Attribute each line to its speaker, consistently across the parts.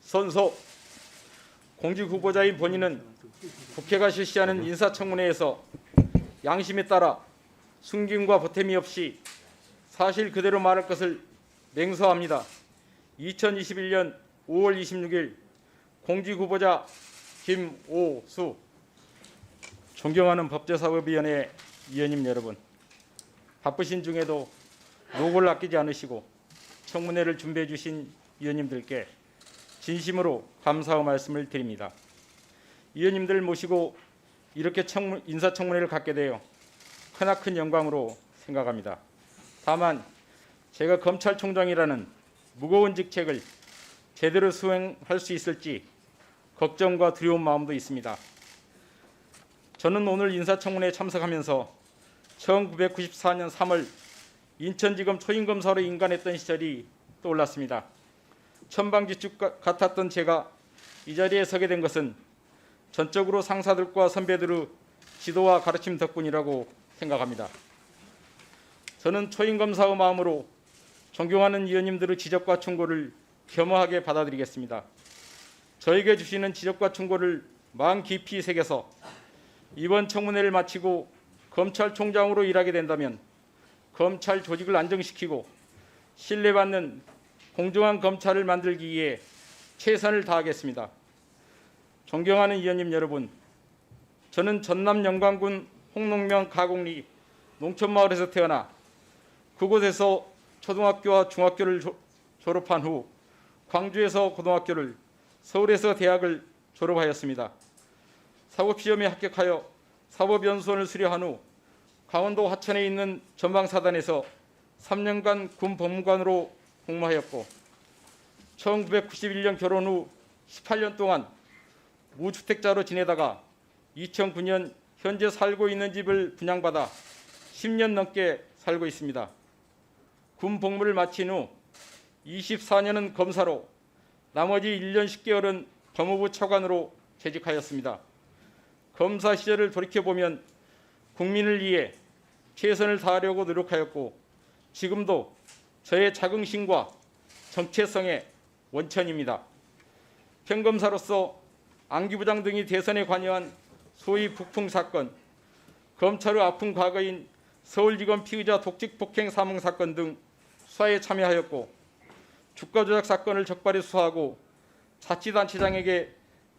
Speaker 1: 선서 공직 후보자인 본인은 국회가 실시하는 인사청문회에서 양심에 따라 숨김과 보탬이 없이 사실 그대로 말할 것을 맹서합니다. 2021년 5월 26일 공직 후보자 김오수. 존경하는 법제사법위원회 위원님 여러분, 바쁘신 중에도 노고를 아끼지 않으시고 청문회를 준비해 주신 위원님들께 진심으로 감사의 말씀을 드립니다. 위원님들 모시고 이렇게 인사청문회를 갖게 되어 크나큰 영광으로 생각합니다. 다만 제가 검찰총장이라는 무거운 직책을 제대로 수행할 수 있을지 걱정과 두려운 마음도 있습니다. 저는 오늘 인사청문회에 참석하면서 1994년 3월 인천지검 초임검사로 임관했던 시절이 떠올랐습니다. 천방지축 같았던 제가 이 자리에 서게 된 것은 전적으로 상사들과 선배들의 지도와 가르침 덕분이라고 생각합니다. 저는 초임검사의 마음으로 존경하는 위원님들의 지적과 충고를 겸허하게 받아들이겠습니다. 저에게 주시는 지적과 충고를 마음 깊이 새겨서 이번 청문회를 마치고 검찰총장으로 일하게 된다면 검찰 조직을 안정시키고 신뢰받는 공정한 검찰을 만들기 위해 최선을 다하겠습니다. 존경하는 위원님 여러분, 저는 전남 영광군 홍농면 가곡리 농촌마을에서 태어나 그곳에서 초등학교와 중학교를 졸업한 후 광주에서 고등학교를, 서울에서 대학을 졸업하였습니다. 사법시험에 합격하여 사법연수원을 수료한 후 강원도 화천에 있는 전방사단에서 3년간 군법무관으로 복무하였고 1991년 결혼 후 18년 동안 무주택자로 지내다가 2009년 현재 살고 있는 집을 분양받아 10년 넘게 살고 있습니다. 군 복무를 마친 후 24년은 검사로 나머지 1년 10개월은 법무부 차관으로 재직하였습니다. 검사 시절을 돌이켜보면 국민을 위해 최선을 다하려고 노력하였고 지금도 저의 자긍심과 정체성의 원천입니다. 평검사로서 안기부장 등이 대선에 관여한 소위 북풍 사건, 검찰의 아픈 과거인 서울지검 피의자 독직폭행 사망 사건 등 수사에 참여하였고 주가조작 사건을 적발해 수사하고 자치단체장에게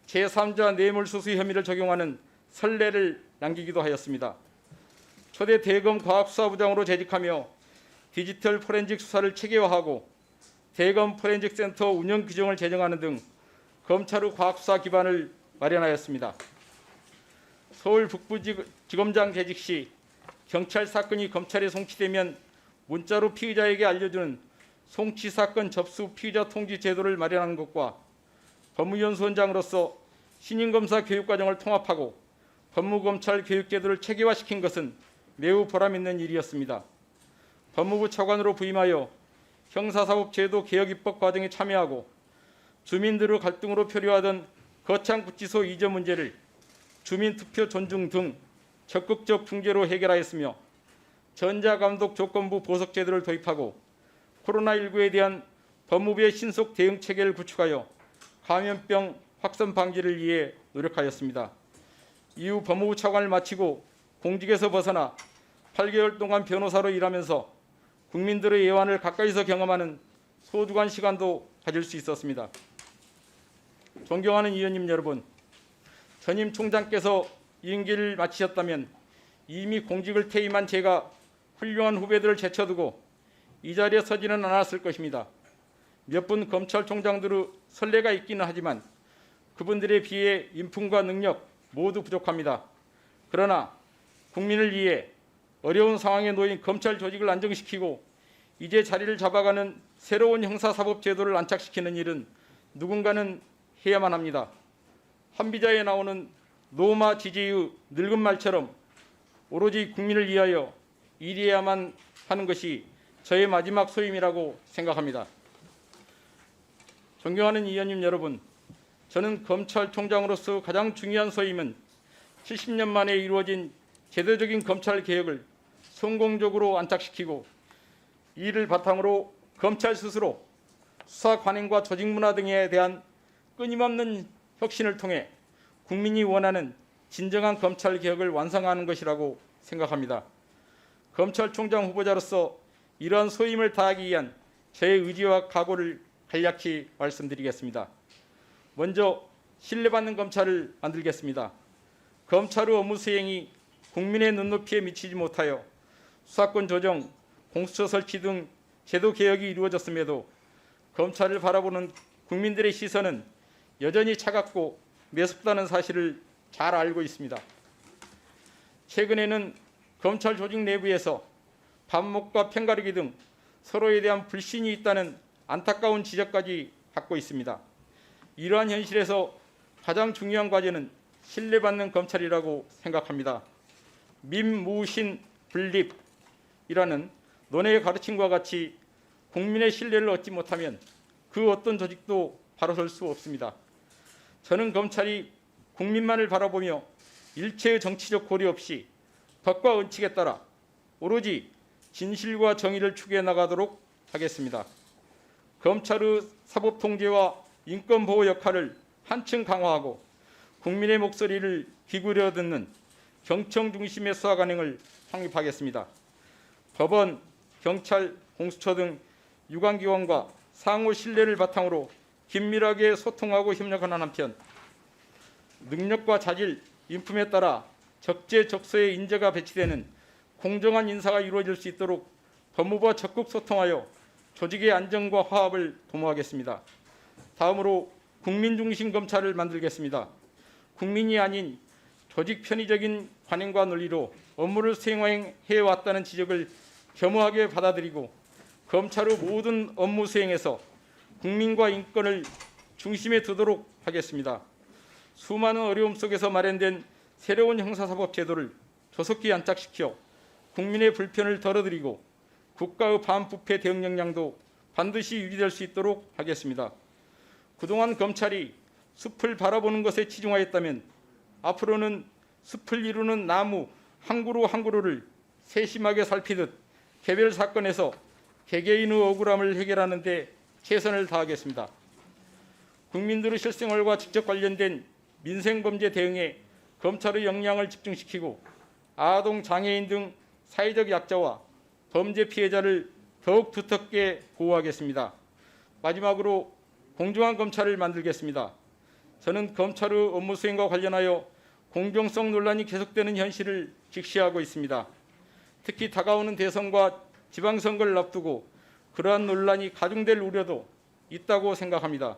Speaker 1: 제3자 뇌물수수 혐의를 적용하는 선례를 남기기도 하였습니다. 초대 대검 과학수사부장으로 재직하며 디지털 포렌식 수사를 체계화하고 대검 포렌식 센터 운영 규정을 제정하는 등 검찰의 과학수사 기반을 마련하였습니다. 서울 북부지검장 재직 시 경찰 사건이 검찰에 송치되면 문자로 피의자에게 알려주는 송치 사건 접수 피의자 통지 제도를 마련하는 것과 법무연수원장으로서 신임검사 교육과정을 통합하고 법무검찰 교육제도를 체계화시킨 것은 매우 보람있는 일이었습니다. 법무부 차관으로 부임하여 형사사법제도 개혁입법 과정에 참여하고 주민들의 갈등으로 표류하던 거창구치소 이전 문제를 주민투표 존중 등 적극적 중재로 해결하였으며 전자감독 조건부 보석제도를 도입하고 코로나19에 대한 법무부의 신속 대응 체계를 구축하여 감염병 확산 방지를 위해 노력하였습니다. 이후 법무부 차관을 마치고 공직에서 벗어나 8개월 동안 변호사로 일하면서 국민들의 애환을 가까이서 경험하는 소중한 시간도 가질 수 있었습니다. 존경하는 위원님 여러분, 전임 총장께서 임기를 마치셨다면 이미 공직을 퇴임한 제가 훌륭한 후배들을 제쳐두고 이 자리에 서지는 않았을 것입니다. 몇 분 검찰총장들의 선례가 있기는 하지만 그분들에 비해 인품과 능력 모두 부족합니다. 그러나 국민을 위해 어려운 상황에 놓인 검찰 조직을 안정시키고 이제 자리를 잡아가는 새로운 형사사법제도를 안착시키는 일은 누군가는 해야만 합니다. 한비자에 나오는 노마 지지의 늙은 말처럼 오로지 국민을 위하여 일해야만 하는 것이 저의 마지막 소임이라고 생각합니다. 존경하는 위원님 여러분, 저는 검찰총장으로서 가장 중요한 소임은 70년 만에 이루어진 제도적인 검찰 개혁을 성공적으로 안착시키고 이를 바탕으로 검찰 스스로 수사 관행과 조직 문화 등에 대한 끊임없는 혁신을 통해 국민이 원하는 진정한 검찰 개혁을 완성하는 것이라고 생각합니다. 검찰총장 후보자로서 이러한 소임을 다하기 위한 저의 의지와 각오를 간략히 말씀드리겠습니다. 먼저 신뢰받는 검찰을 만들겠습니다. 검찰의 업무 수행이 국민의 눈높이에 미치지 못하여 수사권 조정, 공수처 설치 등 제도 개혁이 이루어졌음에도 검찰을 바라보는 국민들의 시선은 여전히 차갑고 매섭다는 사실을 잘 알고 있습니다. 최근에는 검찰 조직 내부에서 반목과 편가르기 등 서로에 대한 불신이 있다는 안타까운 지적까지 받고 있습니다. 이러한 현실에서 가장 중요한 과제는 신뢰받는 검찰이라고 생각합니다. 민무신 분립이라는 논의의 가르침과 같이 국민의 신뢰를 얻지 못하면 그 어떤 조직도 바로 설 수 없습니다. 저는 검찰이 국민만을 바라보며 일체의 정치적 고려 없이 법과 원칙에 따라 오로지 진실과 정의를 추구해 나가도록 하겠습니다. 검찰의 사법 통제와 인권 보호 역할을 한층 강화하고 국민의 목소리를 기울여 듣는 경청 중심의 수사 관행을 확립하겠습니다. 법원, 경찰, 공수처 등 유관기관과 상호 신뢰를 바탕으로 긴밀하게 소통하고 협력하는 한편 능력과 자질, 인품에 따라 적재적소의 인재가 배치되는 공정한 인사가 이루어질 수 있도록 법무부와 적극 소통하여 조직의 안정과 화합을 도모하겠습니다. 다음으로 국민 중심 검찰을 만들겠습니다. 국민이 아닌 조직 편의적인 관행과 논리로 업무를 수행해왔다는 지적을 겸허하게 받아들이고 검찰의 모든 업무 수행에서 국민과 인권을 중심에 두도록 하겠습니다. 수많은 어려움 속에서 마련된 새로운 형사사법 제도를 조속히 안착시켜 국민의 불편을 덜어드리고 국가의 반부패 대응 역량도 반드시 유지될 수 있도록 하겠습니다. 그동안 검찰이 숲을 바라보는 것에 치중하였다면 앞으로는 숲을 이루는 나무 한 그루 한 그루를 세심하게 살피듯 개별 사건에서 개개인의 억울함을 해결하는 데 최선을 다하겠습니다. 국민들의 실생활과 직접 관련된 민생범죄 대응에 검찰의 역량을 집중시키고 아동, 장애인 등 사회적 약자와 범죄 피해자를 더욱 두텁게 보호하겠습니다. 마지막으로 공정한 검찰을 만들겠습니다. 저는 검찰의 업무 수행과 관련하여 공정성 논란이 계속되는 현실을 직시하고 있습니다. 특히 다가오는 대선과 지방선거를 앞두고 그러한 논란이 가중될 우려도 있다고 생각합니다.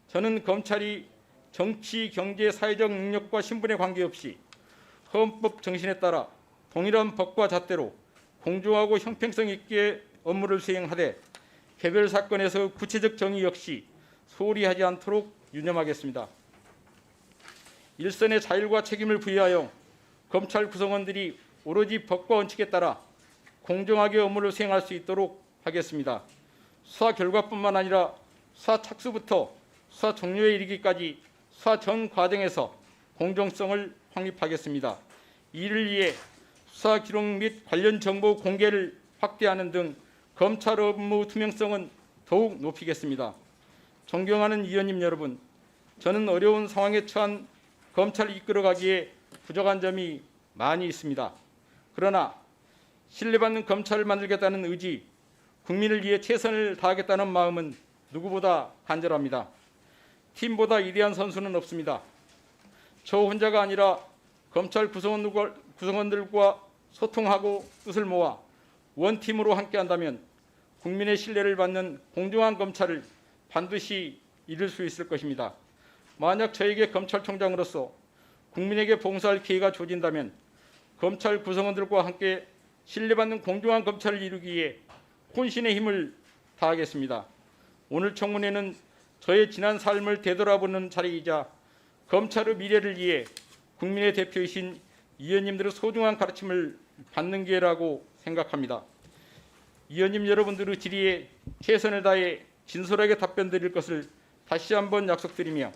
Speaker 1: 저는 검찰이 정치, 경제, 사회적 능력과 신분에 관계없이 헌법 정신에 따라 동일한 법과 잣대로 공정하고 형평성 있게 업무를 수행하되 개별 사건에서 구체적 정의 역시 소홀히 하지 않도록 유념하겠습니다. 일선의 자율과 책임을 부여하여 검찰 구성원들이 오로지 법과 원칙에 따라 공정하게 업무를 수행할 수 있도록 하겠습니다. 수사 결과뿐만 아니라 수사 착수부터 수사 종료에 이르기까지 수사 전 과정에서 공정성을 확립하겠습니다. 이를 위해 수사 기록 및 관련 정보 공개를 확대하는 등 검찰 업무 투명성은 더욱 높이겠습니다. 존경하는 위원님 여러분, 저는 어려운 상황에 처한 검찰을 이끌어가기에 부족한 점이 많이 있습니다. 그러나 신뢰받는 검찰을 만들겠다는 의지, 국민을 위해 최선을 다하겠다는 마음은 누구보다 간절합니다. 팀보다 위대한 선수는 없습니다. 저 혼자가 아니라 검찰 구성원들과 소통하고 뜻을 모아 원팀으로 함께한다면 국민의 신뢰를 받는 공정한 검찰을 반드시 이룰 수 있을 것입니다. 만약 저에게 검찰총장으로서 국민에게 봉사할 기회가 주어진다면 검찰 구성원들과 함께 신뢰받는 공정한 검찰을 이루기 위해 혼신의 힘을 다하겠습니다. 오늘 청문회는 저의 지난 삶을 되돌아보는 자리이자 검찰의 미래를 위해 국민의 대표이신 위원님들의 소중한 가르침을 받는 기회라고 생각합니다. 위원님 여러분들의 질의에 최선을 다해 진솔하게 답변 드릴 것을 다시 한번 약속드리며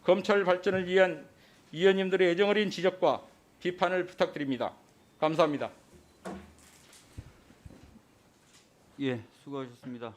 Speaker 1: 검찰 발전을 위한 위원님들의 애정어린 지적과 비판을 부탁드립니다. 감사합니다.
Speaker 2: 예, 수고하셨습니다.